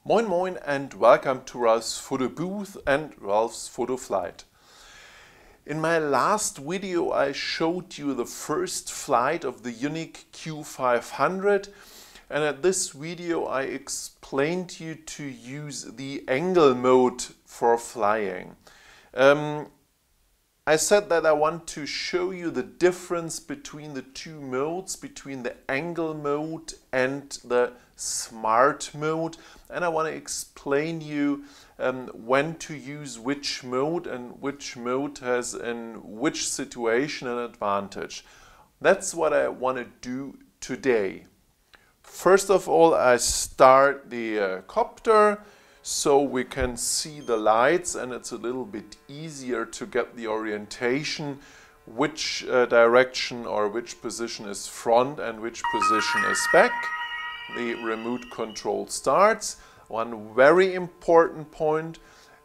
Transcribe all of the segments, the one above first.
Moin Moin and welcome to Ralfs Photo Booth and Ralfs Photo Flight. In my last video I showed you the first flight of the Yuneec Q500, and at this video I explained to you to use the angle mode for flying. I said that I want to show you the difference between the two modes, between the angle mode and the smart mode, and I want to explain you when to use which mode and which mode has in which situation an advantage. That's what I want to do today. First of all, I start the copter so we can see the lights, and it's a little bit easier to get the orientation, which direction or which position is front and which position is back. The remote control starts. One very important point: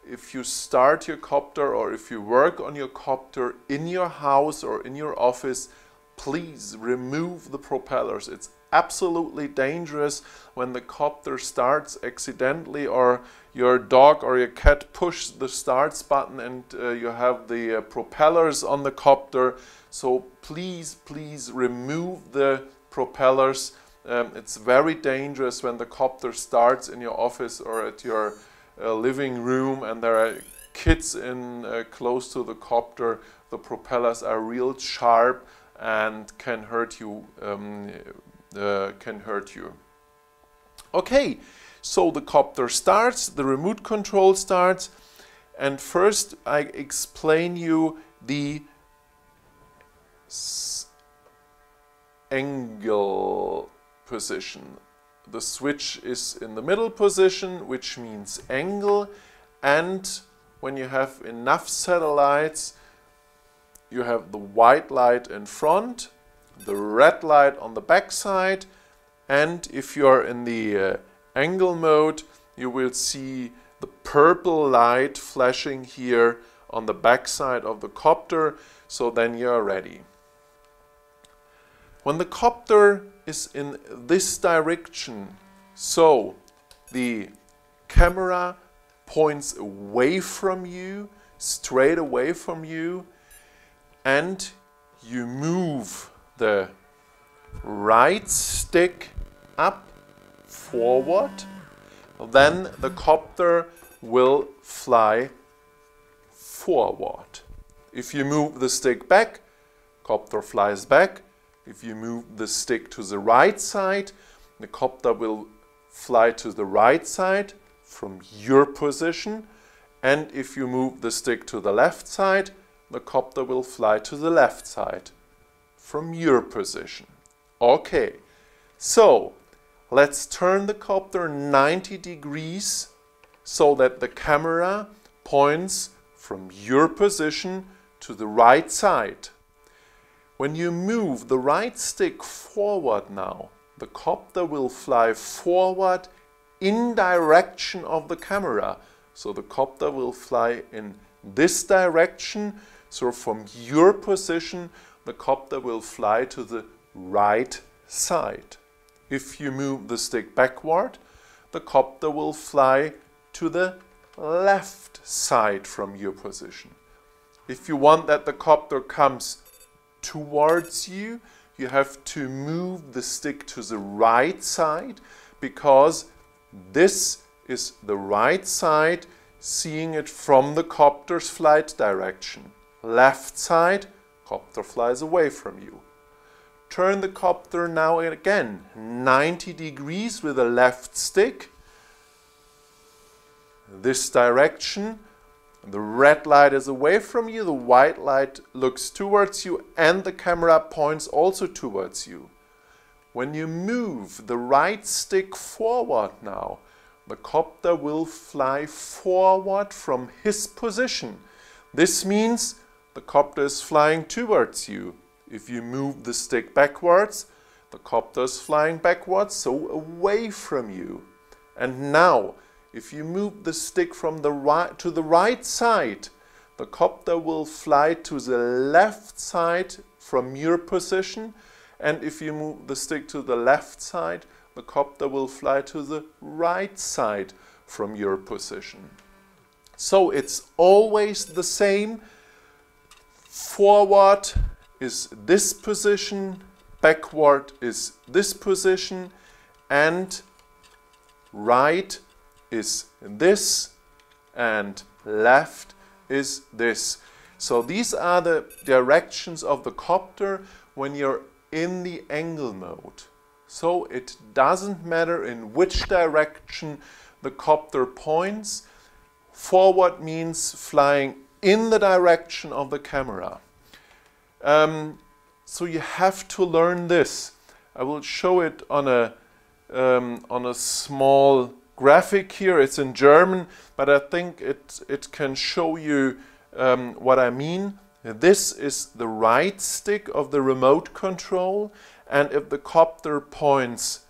if you start your copter or if you work on your copter in your house or in your office, please remove the propellers. It's absolutely dangerous when the copter starts accidentally, or your dog or your cat push the starts button and you have the propellers on the copter. So please remove the propellers. It's very dangerous when the copter starts in your office or at your living room and there are kids in close to the copter. The propellers are real sharp and can hurt you. Okay, so the copter starts, the remote control starts, and first I explain you the angle position. The switch is in the middle position, which means angle, and when you have enough satellites, you have the white light in front, the red light on the back side, and if you are in the angle mode, you will see the purple light flashing here on the back side of the copter. So then you are ready. When the copter is in this direction, so the camera points away from you, straight away from you, and you move the right stick up forward, then the copter will fly forward. If you move the stick back, copter flies back. If you move the stick to the right side, the copter will fly to the right side from your position, and if you move the stick to the left side, the copter will fly to the left side from your position. Okay, so let's turn the copter 90 degrees so that the camera points from your position to the right side. When you move the right stick forward now, the copter will fly forward in direction of the camera. So the copter will fly in this direction. So from your position, the copter will fly to the right side. If you move the stick backward, the copter will fly to the left side from your position. If you want that the copter comes towards you, you have to move the stick to the right side, because this is the right side, seeing it from the copter's flight direction. Left side, copter flies away from you. Turn the copter now again 90 degrees with the left stick. This direction. The red light is away from you, the white light looks towards you, and the camera points also towards you. When you move the right stick forward now, the copter will fly forward from his position. This means the copter is flying towards you. If you move the stick backwards, the copter is flying backwards, so away from you. And now, if you move the stick from the right to the right side, the copter will fly to the left side from your position, and if you move the stick to the left side, the copter will fly to the right side from your position. So it's always the same. Forward is this position, backward is this position, and right is this, and left is this. So these are the directions of the copter when you're in the angle mode. So it doesn't matter in which direction the copter points. Forward means flying in the direction of the camera. So you have to learn this. I will show it on a small graphic here. It's in German, but I think it can show you what I mean. This is the right stick of the remote control, and if the copter points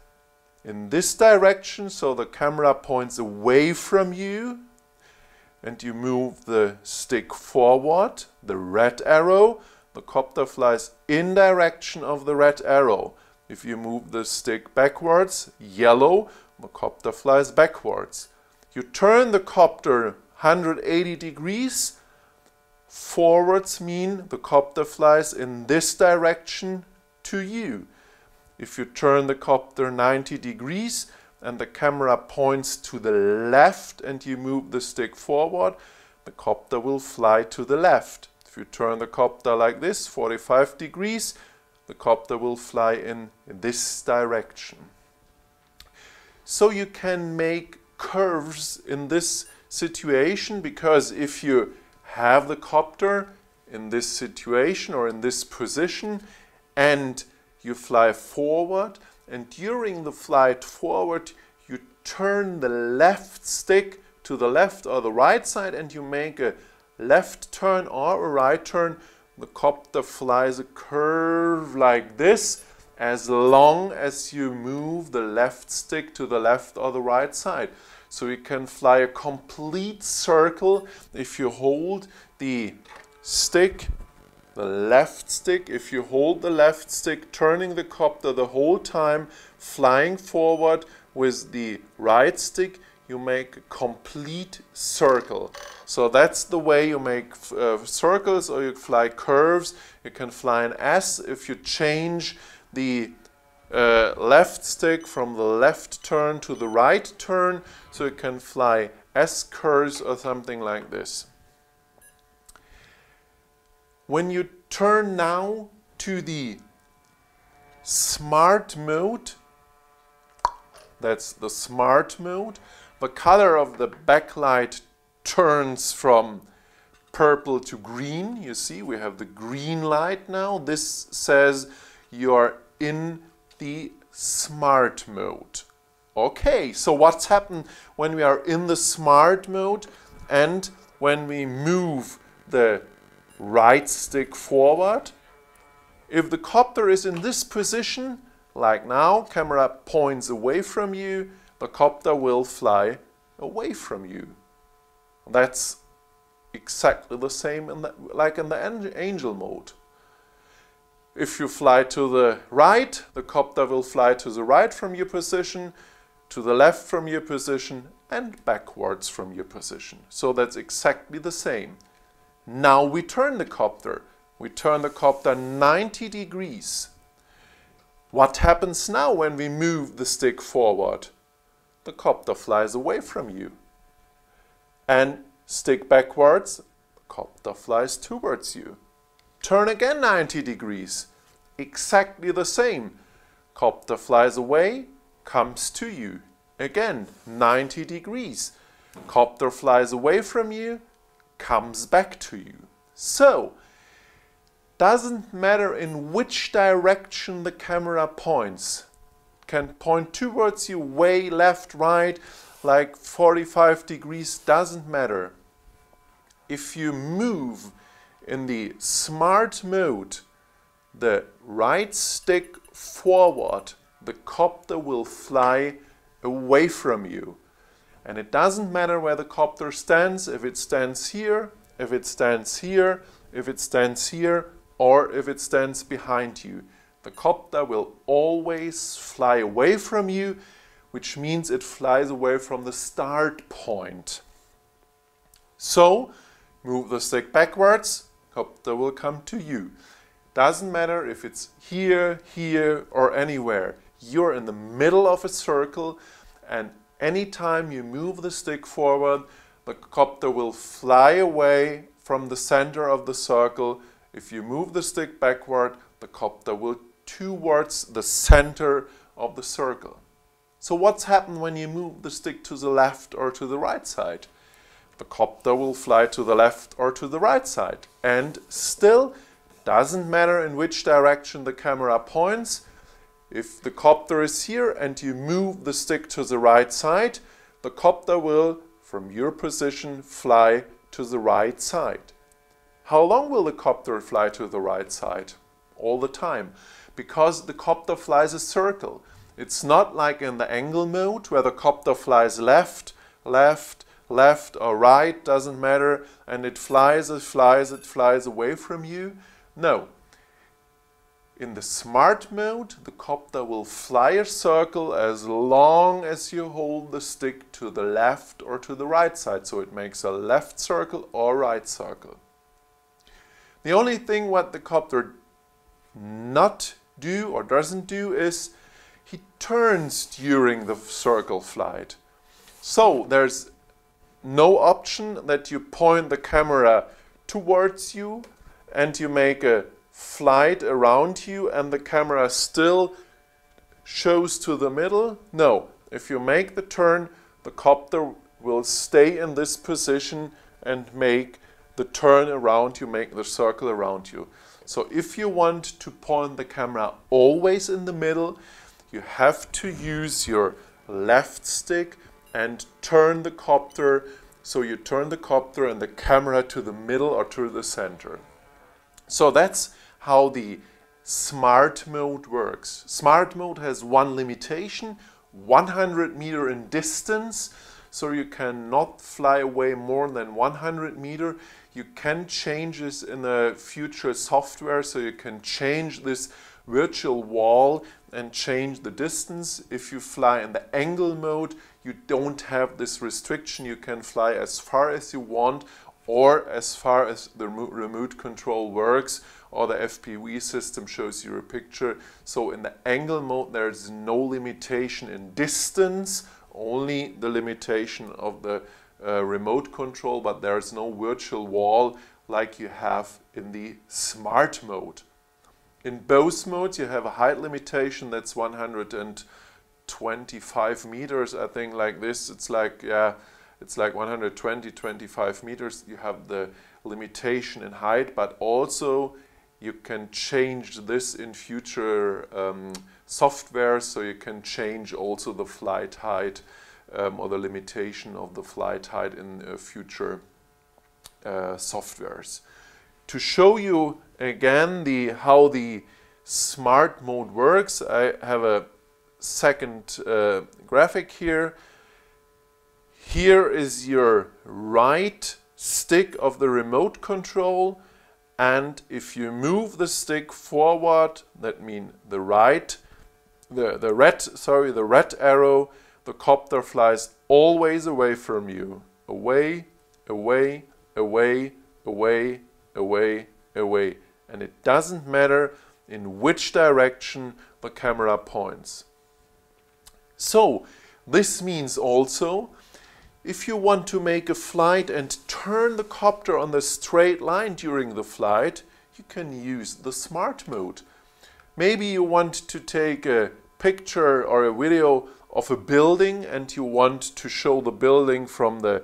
in this direction, so the camera points away from you, and you move the stick forward, the red arrow, the copter flies in direction of the red arrow. If you move the stick backwards, yellow, the copter flies backwards. You turn the copter 180 degrees, forwards mean the copter flies in this direction to you. If you turn the copter 90 degrees and the camera points to the left and you move the stick forward, the copter will fly to the left. If you turn the copter like this, 45 degrees, the copter will fly in this direction. So you can make curves in this situation, because if you have the copter in this situation or in this position and you fly forward, and during the flight forward you turn the left stick to the left or the right side and you make a left turn or a right turn, the copter flies a curve like this as long as you move the left stick to the left or the right side. So you can fly a complete circle if you hold the stick, the left stick. If you hold the left stick, turning the copter the whole time, flying forward with the right stick, you make a complete circle. So that's the way you make circles, or you fly curves. You can fly an S if you change the left stick from the left turn to the right turn, so you can fly S curves or something like this. When you turn now to the smart mode, that's the smart mode, the color of the backlight turns from purple to green. You see, we have the green light now. This says you are in the smart mode. Okay, so what's happened when we are in the smart mode and when we move the right stick forward? If the copter is in this position, like now, camera points away from you, the copter will fly away from you. That's exactly the same like in the angel mode. If you fly to the right, the copter will fly to the right from your position, to the left from your position, and backwards from your position. So that's exactly the same. Now we turn the copter. We turn the copter 90 degrees. What happens now when we move the stick forward? The copter flies away from you. And stick backwards, the copter flies towards you. Turn again 90 degrees. Exactly the same. Copter flies away, comes to you. Again, 90 degrees. Copter flies away from you, comes back to you. So, doesn't matter in which direction the camera points. It can point towards you, way left, right, like 45 degrees, doesn't matter. If you move in the smart mode, the right stick forward, the copter will fly away from you. And it doesn't matter where the copter stands, if it stands here, if it stands here, if it stands here, or if it stands behind you. The copter will always fly away from you which means it flies away from the start point. So, move the stick backwards, copter will come to you. Doesn't matter if it's here, here, or anywhere. You're in the middle of a circle, and anytime you move the stick forward, the copter will fly away from the center of the circle. If you move the stick backward, the copter will towards the center of the circle. So what's happened when you move the stick to the left or to the right side? The copter will fly to the left or to the right side. And still, doesn't matter in which direction the camera points. If the copter is here and you move the stick to the right side, the copter will, from your position, fly to the right side. How long will the copter fly to the right side? All the time. Because the copter flies a circle. It's not like in the angle mode where the copter flies left, left, left or right, doesn't matter, and it flies away from you. No. In the smart mode, the copter will fly a circle as long as you hold the stick to the left or to the right side. So it makes a left circle or right circle. The only thing what the copter not do or doesn't do is he turns during the circle flight. So there's no option that you point the camera towards you and you make a flight around you and the camera still shows to the middle. No, if you make the turn, the copter will stay in this position and make the turn around you, make the circle around you. So if you want to point the camera always in the middle, you have to use your left stick and turn the copter. So you turn the copter and the camera to the middle or to the center. So that's how the smart mode works. Smart mode has one limitation, 100 meter in distance. So you cannot fly away more than 100 meter. You can change this in the future software, so you can change this virtual wall and change the distance. If you fly in the angle mode, you don't have this restriction. You can fly as far as you want or as far as the remote control works or the FPV system shows you a picture. So in the angle mode, there's no limitation in distance, only the limitation of the remote control, but there's no virtual wall like you have in the smart mode. In both modes you have a height limitation that's 125 meters, I think, like this. It's like, yeah, it's like 125 meters. You have the limitation in height, but also you can change this in future software, so you can change also the flight height or the limitation of the flight height in future softwares. To show you again how the smart mode works, I have a second graphic here. Here is your right stick of the remote control, and if you move the stick forward, that means the red arrow, the copter flies always away from you. Away, away, away, away, away, away. And it doesn't matter in which direction the camera points. So, this means also, if you want to make a flight and turn the copter on the straight line during the flight, you can use the smart mode. Maybe you want to take a picture or a video of a building and you want to show the building from the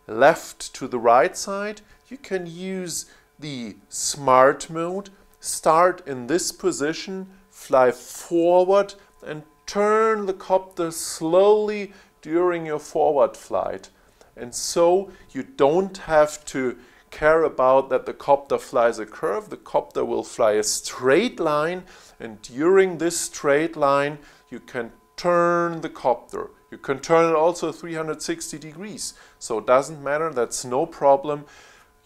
left to the right side. You can use the smart mode, start in this position, fly forward and turn the copter slowly during your forward flight. And so you don't have to care about that the copter flies a curve. The copter will fly a straight line, and during this straight line you can turn the copter. You can turn it also 360 degrees. So it doesn't matter, that's no problem.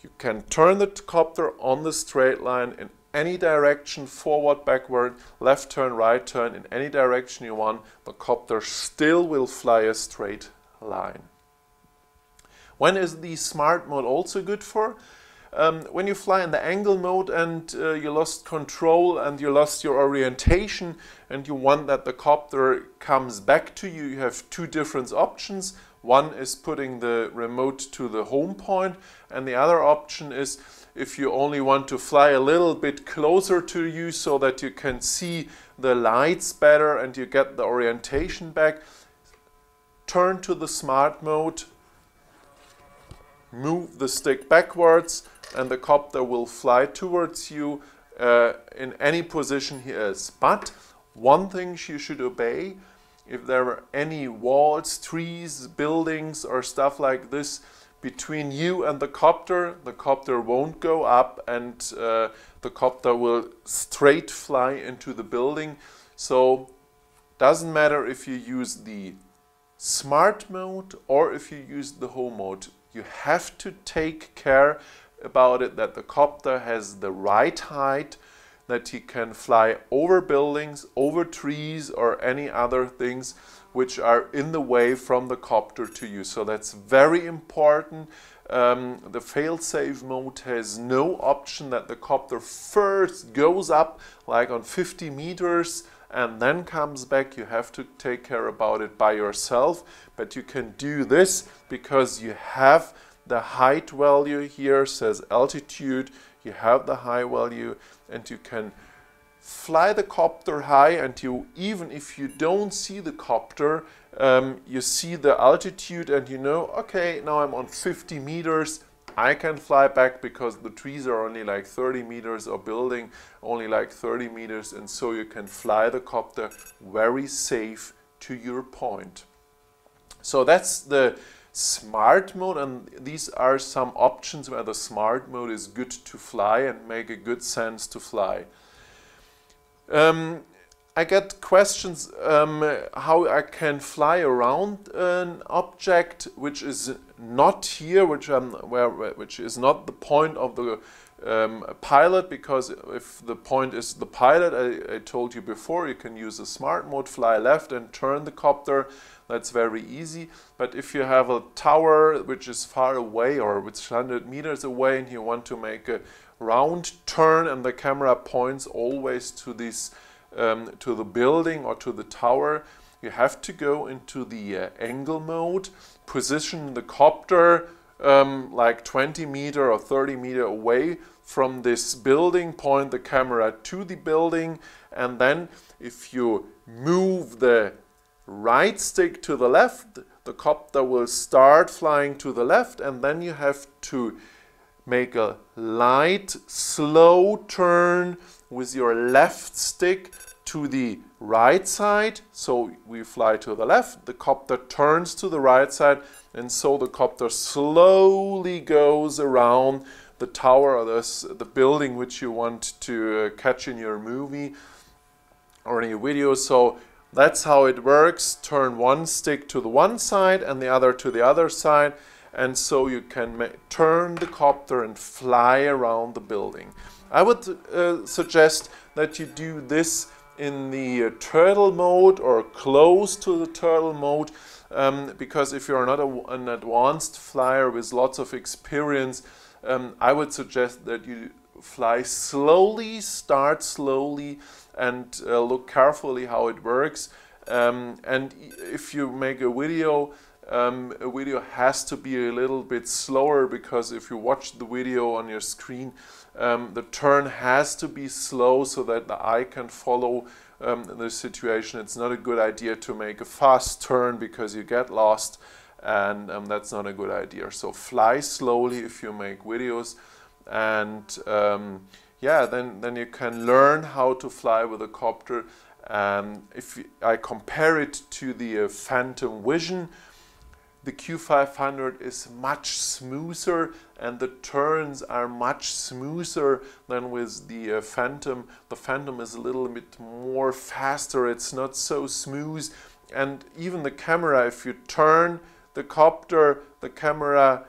You can turn the copter on the straight line in any direction, forward, backward, left turn, right turn, in any direction you want, the copter still will fly a straight line. When is the smart mode also good for? When you fly in the angle mode and you lost control and you lost your orientation and you want that the copter comes back to you, you have two different options. One is putting the remote to the home point, and the other option is if you only want to fly a little bit closer to you so that you can see the lights better and you get the orientation back, turn to the smart mode, move the stick backwards, and the copter will fly towards you in any position he is. But one thing you should obey: if there are any walls, trees, buildings or stuff like this between you and the copter won't go up, and the copter will straight fly into the building. So doesn't matter if you use the smart mode or if you use the home mode. You have to take care about it that the copter has the right height, that he can fly over buildings, over trees or any other things which are in the way from the copter to you. So that's very important. The fail-safe mode has no option that the copter first goes up like on 50 meters and then comes back. You have to take care about it by yourself, but you can do this because you have the height value here, says altitude, you have the high value, and you can fly the copter high, and you, even if you don't see the copter, you see the altitude and you know, okay, now I'm on 50 meters, I can fly back because the trees are only like 30 meters or building only like 30 meters, and so you can fly the copter very safe to your point. So that's the smart mode, and these are some options where the smart mode is good to fly and make a good sense to fly. I get questions how I can fly around an object which is not here, which is not the point of the pilot, because if the point is the pilot, I told you before, you can use a smart mode, fly left and turn the copter. That's very easy. But if you have a tower which is far away or which is 100 meters away and you want to make a round turn and the camera points always to this to the building or to the tower, you have to go into the angle mode, position the copter like 20 meter or 30 meter away from this building, point the camera to the building, and then if you move the right stick to the left, the copter will start flying to the left, and then you have to make a light, slow turn with your left stick to the right side. So we fly to the left, the copter turns to the right side, and so the copter slowly goes around the tower or the building which you want to catch in your movie or in your video. So that's how it works. Turn one stick to the one side and the other to the other side, and so you can turn the copter and fly around the building. I would suggest that you do this in the turtle mode or close to the turtle mode, because if you're not an advanced flyer with lots of experience, I would suggest that you fly slowly, start slowly, and look carefully how it works. And if you make a video has to be a little bit slower, because if you watch the video on your screen, the turn has to be slow so that the eye can follow the situation. It's not a good idea to make a fast turn because you get lost, and that's not a good idea. So fly slowly if you make videos, and yeah, then you can learn how to fly with a copter. If I compare it to the Phantom Vision, the Q500 is much smoother and the turns are much smoother than with the Phantom. The Phantom is a little bit more faster, it's not so smooth, and even the camera, if you turn the copter, the camera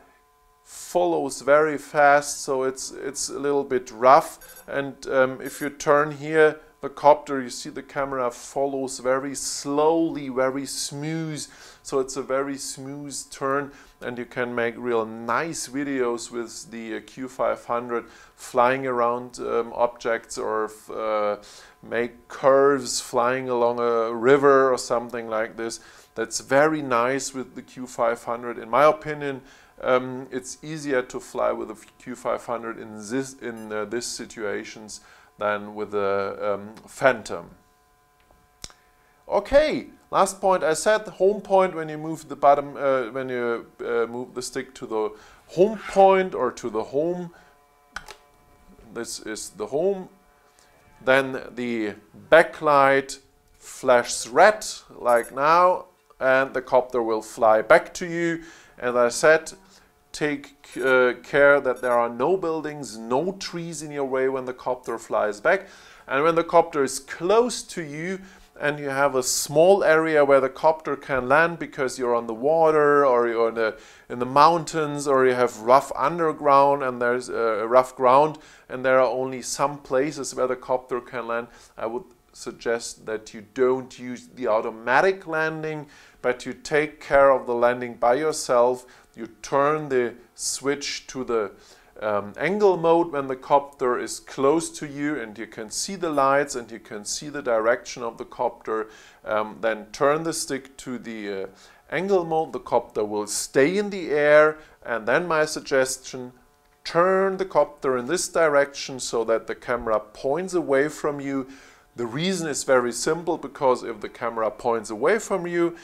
follows very fast, so it's a little bit rough. And if you turn here the copter, you see the camera follows very slowly, very smooth. So it's a very smooth turn, and you can make real nice videos with the Q500 flying around objects, or make curves flying along a river or something like this. That's very nice with the Q500. In my opinion, it's easier to fly with the Q500 in these situations than with the Phantom. Okay, last point I said, home point, when you move the bottom, when you move the stick to the home point or to the home, this is the home, then the backlight flashes red like now, and the copter will fly back to you. As I said, take care that there are no buildings, no trees in your way when the copter flies back. And when the copter is close to you and you have a small area where the copter can land because you're on the water, or you're in the mountains, or you have rough underground and there's rough ground and there are only some places where the copter can land, I would suggest that you don't use the automatic landing, but you take care of the landing by yourself. You turn the switch to the angle mode when the copter is close to you and you can see the lights and you can see the direction of the copter. Then turn the stick to the angle mode. The copter will stay in the air, and then my suggestion, turn the copter in this direction so that the camera points away from you. The reason is very simple, because if the camera points away from you,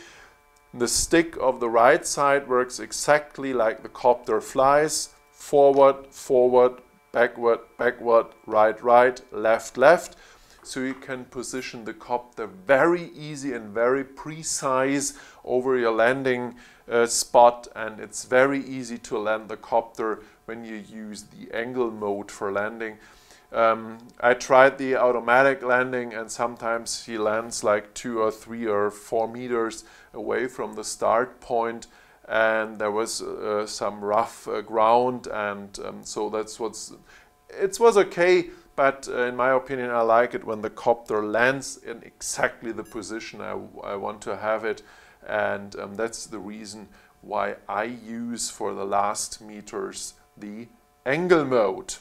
the stick of the right side works exactly like the copter flies: forward, forward, backward, backward, right, right, left, left. So you can position the copter very easy and very precise over your landing spot, and it's very easy to land the copter when you use the angle mode for landing. I tried the automatic landing, and sometimes he lands like 2 or 3 or 4 meters away from the start point, and there was some rough ground, and so it was okay, but in my opinion I like it when the copter lands in exactly the position I want to have it, and that's the reason why I use for the last meters the angle mode.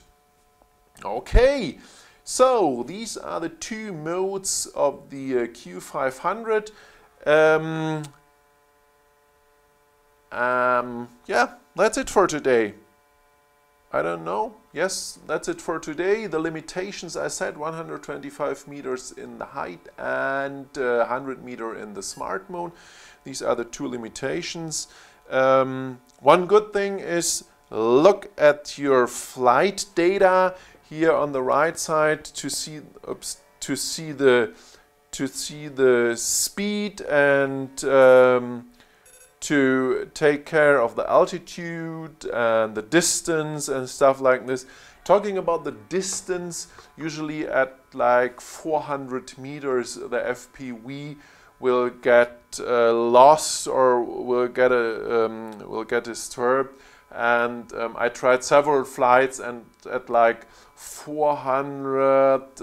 Okay, so these are the 2 modes of the Q500. Yeah, that's it for today. I don't know. Yes, that's it for today. The limitations, I said 125 meters in the height and 100 meter in the smart mode. These are the 2 limitations. One good thing is, look at your flight data here on the right side to see the speed, and to take care of the altitude and the distance and stuff like this. Talking about the distance, usually at like 400 meters the FPV will get lost or will get disturbed. And I tried several flights, and at like 400,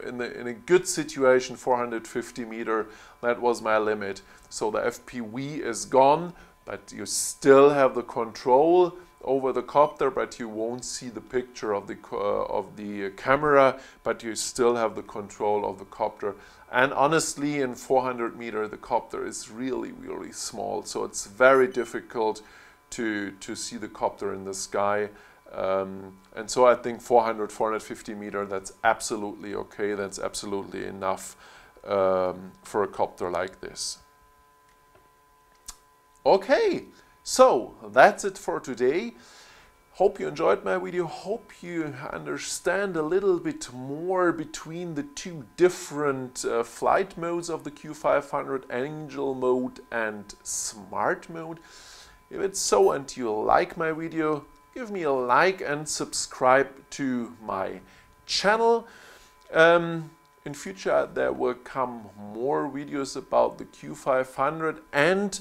in a good situation, 450 meter, that was my limit. So the FPV is gone, but you still have the control over the copter, but you won't see the picture of the camera, but you still have the control of the copter. And honestly, in 400 meter, the copter is really, really small, so it's very difficult to see the copter in the sky. And so I think 400, 450 meter, that's absolutely okay. That's absolutely enough for a copter like this. Okay, so that's it for today. Hope you enjoyed my video. Hope you understand a little bit more between the 2 different flight modes of the Q500, Angel mode and Smart mode. If it's so and you like my video, give me a like and subscribe to my channel. In future there will come more videos about the Q500 and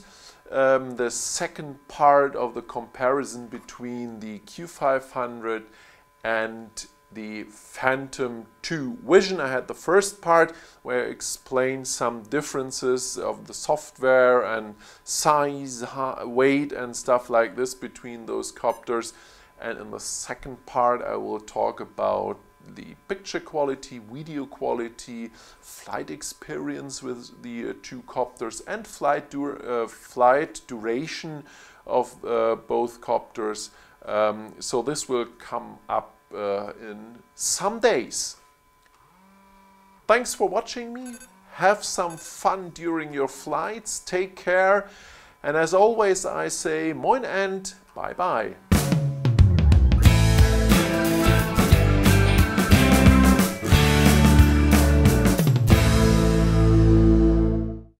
the second part of the comparison between the Q500 and the Phantom 2 Vision. I had the first part where I explained some differences of the software and size, weight and stuff like this between those copters. And in the second part I will talk about the picture quality, video quality, flight experience with the two copters, and flight duration of both copters. So this will come up in some days. Thanks for watching me. Have some fun during your flights. Take care. And as always I say, moin and bye bye.